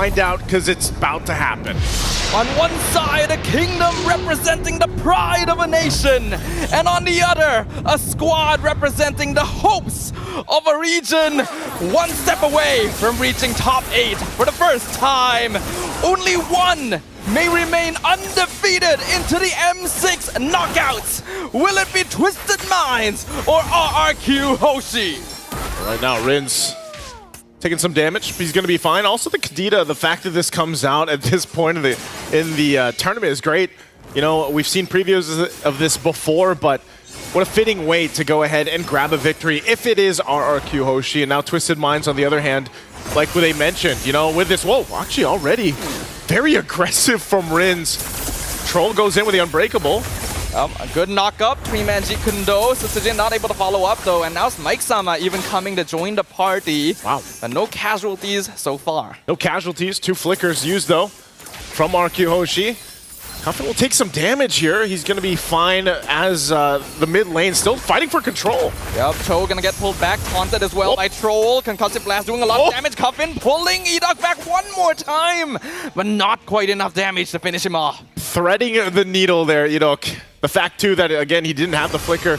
find out because it's about to happen. On one side, a kingdom representing the pride of a nation, and on the other, a squad representing the hopes of a region one step away from reaching top 8 for the first time. Only one may remain undefeated into the M6 knockouts. Will it be Twisted Minds or RRQ Hoshi? Right now, rinz taking some damage, but he's going to be fine. Also, the Kadita, the fact that this comes out at this point in the tournament is great. You know, we've seen previews of this before, but what a fitting way to go ahead and grab a victory if it is RRQ Hoshi. And now Twisted Minds, on the other hand, like what they mentioned, you know, with this, whoa, actually already very aggressive from rinz. Troll goes in with the Unbreakable. A good knock-up, 3-man Jeet Kune Do. Sutsujin not able to follow up though, and now it's Mike-sama even coming to join the party. Wow. But no casualties so far. No casualties, 2 flickers used though from RRQ Hoshi. Cuffin will take some damage here. He's going to be fine as the mid lane still fighting for control. Yep, Cho gonna get pulled back, taunted as well by Troll. Concussive Blast doing a lot of damage. Cuffin pulling idok back one more time, but not quite enough damage to finish him off. Threading the needle there, idok. The fact too that, again, he didn't have the flicker.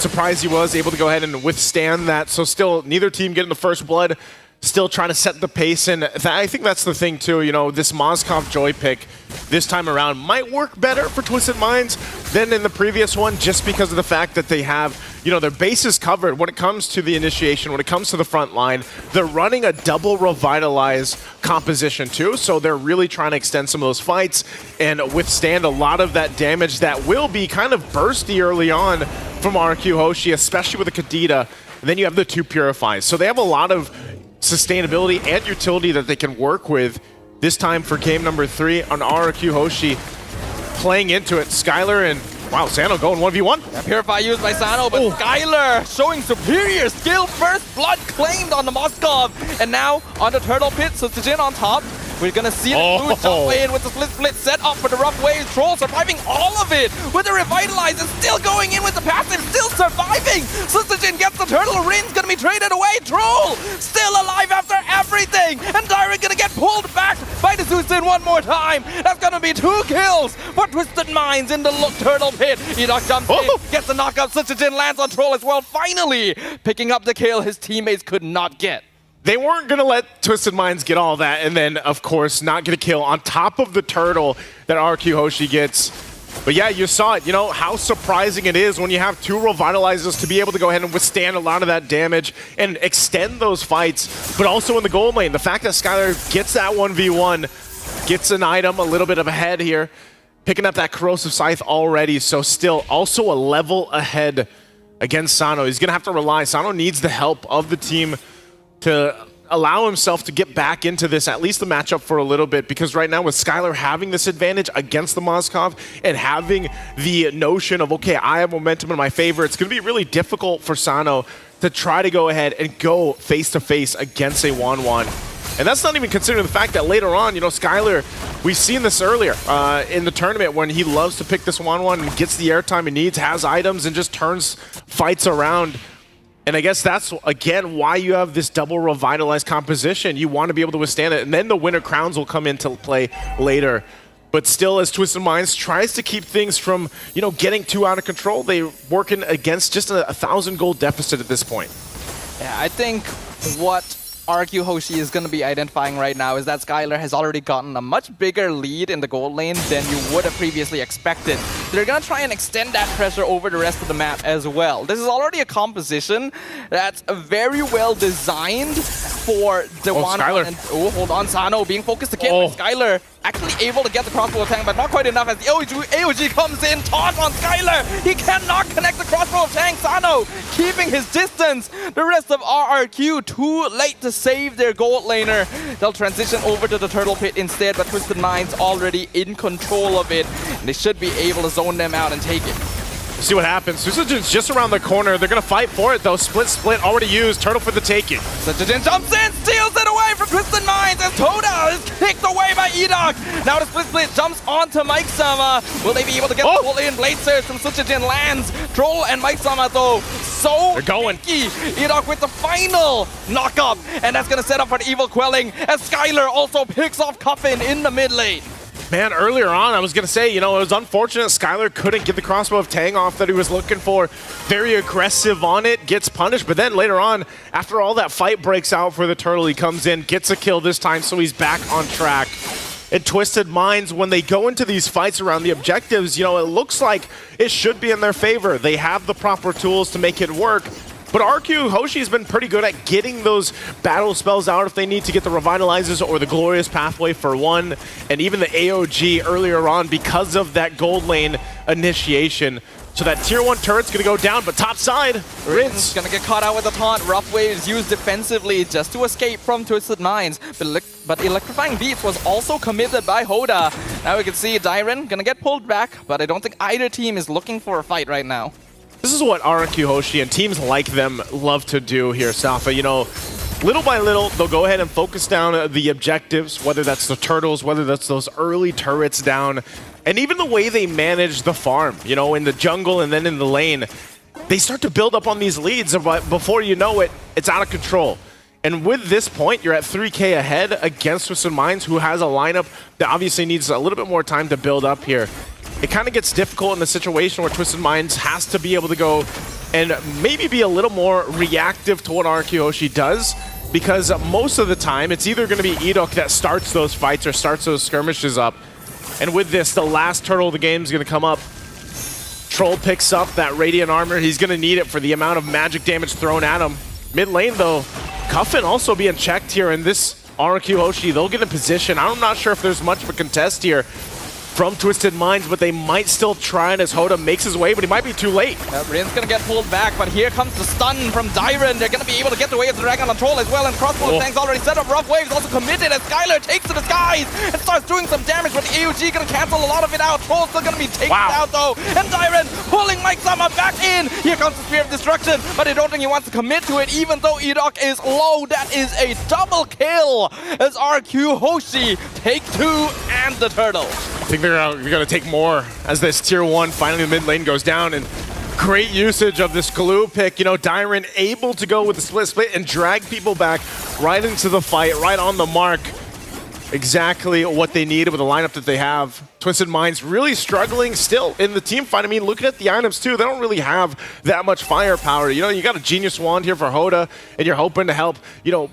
Surprised he was able to go ahead and withstand that. So still, neither team getting the first blood. Still trying to set the pace, and I think that's the thing too, you know, this Mozkov Joy pick this time around might work better for Twisted Minds than in the previous one, just because of the fact that they have, you know, their bases covered when it comes to the initiation, when it comes to the front line. They're running a double Revitalize composition too, so they're really trying to extend some of those fights and withstand a lot of that damage that will be kind of bursty early on from RRQ Hoshi, especially with the Kadita. And then you have the 2 Purifies. So they have a lot of sustainability and utility that they can work with this time for game number 3 on RRQ Hoshi. Playing into it, Skylar and, wow, Saano going 1v1. Yeah, Purify used by Saano, but Skylar showing superior skill. First blood claimed on the Mozkov, and now on the Turtle Pit, Sutsujin on top. We're gonna see the blue jump in with the split set up for the rough wave. Troll surviving all of it with the Revitalize and still going in with the passive, still surviving. Sutsujin gets the turtle, rinz gonna be traded away. Troll still alive after everything, and dyrennn gonna get pulled back by the Sutsujin one more time. That's gonna be 2 kills for Twisted Minds in the Turtle Pit. idok jumps in, gets the knockup. Sutsujin lands on Troll as well, finally picking up the kill his teammates could not get. They weren't going to let Twisted Minds get all that, and then, of course, not get a kill on top of the turtle that RRQ Hoshi gets. But yeah, you saw it, you know, how surprising it is when you have 2 Revitalizers to be able to go ahead and withstand a lot of that damage and extend those fights, but also in the gold lane. The fact that Skylar gets that 1v1, gets an item a little bit of ahead here, picking up that Corrosive Scythe already, so still also a level ahead against Saano. He's going to have to rely. Saano needs the help of the team to allow himself to get back into this, at least the matchup for a little bit, because right now with Skylar having this advantage against the Mozkov and having the notion of, okay, I have momentum in my favor, it's going to be really difficult for Saano to try to go ahead and go face-to-face against a Wanwan. And that's not even considering the fact that later on, you know, Skylar, we've seen this earlier in the tournament when he loves to pick this Wanwan and gets the airtime he needs, has items, and just turns fights around. And I guess that's, again, why you have this double Revitalized composition. You want to be able to withstand it, and then the Winter Crowns will come into play later. But still, as Twisted Minds tries to keep things from, you know, getting too out of control, they're working against just a 1,000 gold deficit at this point. Yeah, I think what RRQ Hoshi is going to be identifying right now is that Skylar has already gotten a much bigger lead in the gold lane than you would have previously expected. They're going to try and extend that pressure over the rest of the map as well. This is already a composition that's very well designed for the one. Oh, hold on, Saano being focused again by Skylar. Actually able to get the crossbow attack, but not quite enough as the AOG comes in. Taunt on Skylar. He cannot connect the crossbow attack. Saano keeping his distance. The rest of RRQ too late to save their gold laner. They'll transition over to the Turtle Pit instead, but Twisted Minds already in control of it. And they should be able to zone them out and take it. See what happens. Sutsujin's just around the corner. They're going to fight for it, though. Split already used. Turtle for the taking. Sutsujin jumps in, steals it away from Twisted Minds as Toda is kicked away by idok. Now the split jumps onto Mike-sama. Will they be able to get the pull in? Blade Surge from Sutsujin lands. Troll and Mike-sama, though, so They're going. tricky. idok with the final knock-up, and that's going to set up an evil quelling as Skylar also picks off Cuffin in the mid lane. Man, earlier on, I was going to say, it was unfortunate Skylar couldn't get the crossbow of Tang off that he was looking for. Very aggressive on it, gets punished, but then later on, after all that fight breaks out for the turtle, he comes in, gets a kill this time, so he's back on track. And Twisted Minds, when they go into these fights around the objectives, it looks like it should be in their favor. They have the proper tools to make it work. But RRQ Hoshi's been pretty good at getting those battle spells out if they need to get the Revitalizers or the Glorious Pathway for one, and even the AOG earlier on because of that gold lane initiation. So that tier 1 turret's gonna go down, but top side, rinz. Gonna get caught out with a taunt. Rough Waves used defensively just to escape from Twisted Minds. But Electrifying Beats was also committed by Hoda. Now we can see dyrennn gonna get pulled back, but I don't think either team is looking for a fight right now. This is what RRQ Hoshi and teams like them love to do here, Safa. Little by little, they'll go ahead and focus down the objectives, whether that's the turtles, whether that's those early turrets down, and even the way they manage the farm, in the jungle and then in the lane. They start to build up on these leads, but before you know it, it's out of control. And with this point, you're at 3K ahead against Twisted Minds, who has a lineup that obviously needs a little bit more time to build up here. It kind of gets difficult in the situation where Twisted Minds has to be able to go and maybe be a little more reactive to what RRQ Hoshi does, because most of the time it's either going to be idok that starts those fights or starts those skirmishes up. And with this, the last turtle of the game is going to come up. Troll picks up that Radiant Armor. He's going to need it for the amount of magic damage thrown at him. Mid lane, though, Cuffin also being checked here, and this RRQ Hoshi, they'll get in position. I'm not sure if there's much of a contest here from Twisted Minds, but they might still try it as Hoda makes his way, but he might be too late. rinz gonna get pulled back, but here comes the stun from dyrennn. They're gonna be able to get away with the Dragon on Troll as well, and Crossbow Tank's already set up. Rough Waves also committed as Skylar takes to the skies and starts doing some damage, but AOG gonna cancel a lot of it out. Troll's still gonna be taken out though, and dyrennn pulling Mike Sama back in. Here comes the Spear of Destruction, but I don't think he wants to commit to it, even though idok is low. That is a double kill as RRQ Hoshi take 2 and the turtle. I think they're going to take more as this tier 1 finally the mid lane goes down, and great usage of this glue pick. dyrennn able to go with the split and drag people back right into the fight, right on the mark. Exactly what they needed with the lineup that they have. Twisted Minds really struggling still in the team fight. I mean, looking at the items too, they don't really have that much firepower. You got a Genius Wand here for Hoda, and you're hoping to help,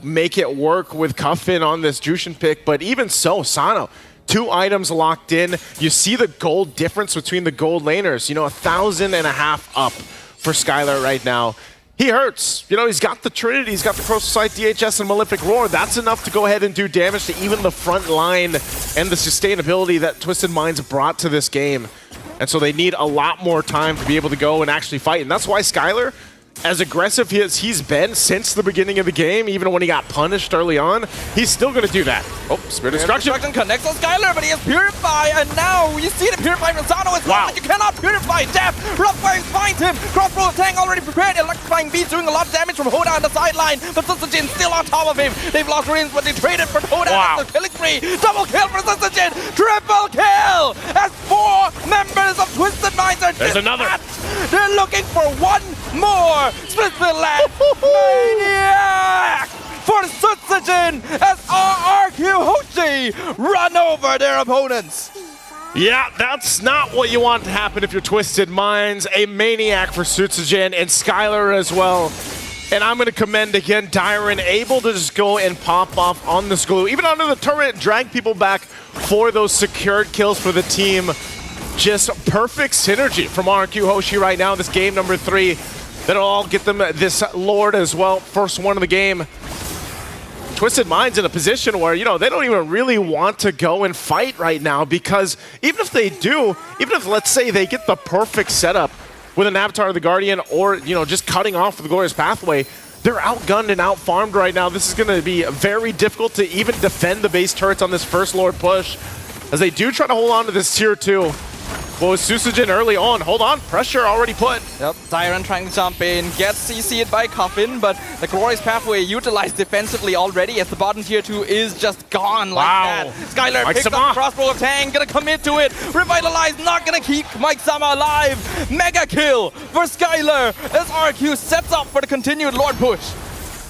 make it work with Cuffin on this Jushin pick. But even so, Saano, 2 items locked in. You see the gold difference between the gold laners. 1,500 up for Skylar right now. He hurts. He's got the Trinity, he's got the Corrosive Sight, DHS, and Malefic Roar. That's enough to go ahead and do damage to even the front line and the sustainability that Twisted Minds brought to this game. And so they need a lot more time to be able to go and actually fight. And that's why Skylar, as aggressive as he's been since the beginning of the game, even when he got punished early on, he's still going to do that. Oh, Spirit Destruction connects on Skylar, but he has Purify, and now you see the Purify from Saano as well, but you cannot Purify Death. Rough Waves finds him. Crossbow Tang already prepared. Electrifying Beats doing a lot of damage from Hoda on the sideline, but sutsujin still on top of him. They've lost rinz, but they traded for Hoda. After killing 3. Double kill for sutsujin. Triple kill as 4 members of Twisted Minds are There's another. They're looking for one more. Split the land. Maniac for sutsujin as RRQ Hoshi run over their opponents. Yeah, that's not what you want to happen if you're Twisted Minds. A maniac for sutsujin and Skylar as well. And I'm going to commend again dyrennn, able to just go and pop off on this glue, even under the turret, drag people back for those secured kills for the team. Just perfect synergy from RRQ Hoshi right now in this game number 3. That'll all get them this Lord as well. First one of the game. Twisted Minds in a position where, they don't even really want to go and fight right now, because even if they do, even if, let's say, they get the perfect setup with an Avatar of the Guardian or, just cutting off the Glorious Pathway, they're outgunned and outfarmed right now. This is going to be very difficult to even defend the base turrets on this first Lord push, as they do try to hold on to this tier 2. Well, with sutsujin early on, hold on, pressure already put. Yep, dyrennn trying to jump in, gets CC'd by Cuffin, but the Glorious Pathway utilized defensively already as the bottom tier 2 is just gone like that. Skylar picks up the crossbow of Tang, gonna commit to it. Revitalize, not gonna keep Mike Sama alive. Mega kill for Skylar as RRQ sets up for the continued Lord push.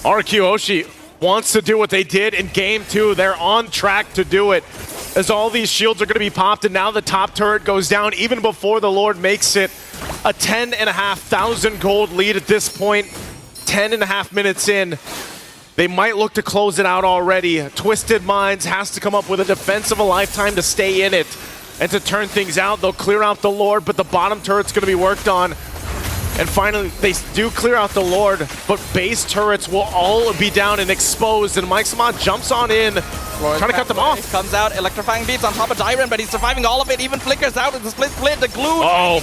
RRQ Hoshi wants to do what they did in game 2. They're on track to do it. As all these shields are going to be popped, and now the top turret goes down even before the Lord makes it. A 10,500 gold lead at this point. 10.5 minutes in. They might look to close it out already. Twisted Minds has to come up with a defense of a lifetime to stay in it and to turn things out. They'll clear out the Lord, but the bottom turret's going to be worked on. And finally, they do clear out the Lord, but base turrets will all be down and exposed, and Mike Sama jumps on in, trying to cut them off. Comes out, electrifying beats on top of dyrennn, but he's surviving all of it, even flickers out with the split, the glue,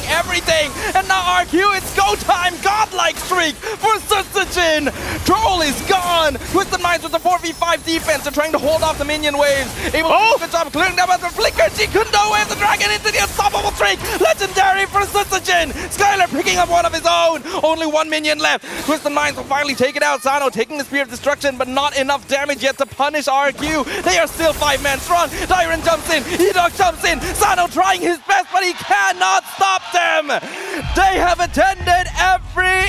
everything. And now RQ, it's go time, godlike streak for sutsujin. Troll is gone. Twisted Minds with the 4v5 defense. They're trying to hold off the minion waves. Able to do a good job clearing them out the flicker. Jikundo wave the dragon into the unstoppable streak. Legendary for sutsujin. Skylar picking up one of his own. Only one minion left. Twisted Minds will finally take it out. Saano taking the Spear of Destruction, but not enough damage yet to punish RQ. They are still 5-man strong. Dyrennn jumps in. Idok jumps in. Saano trying his best, but he cannot stop them. They have attended every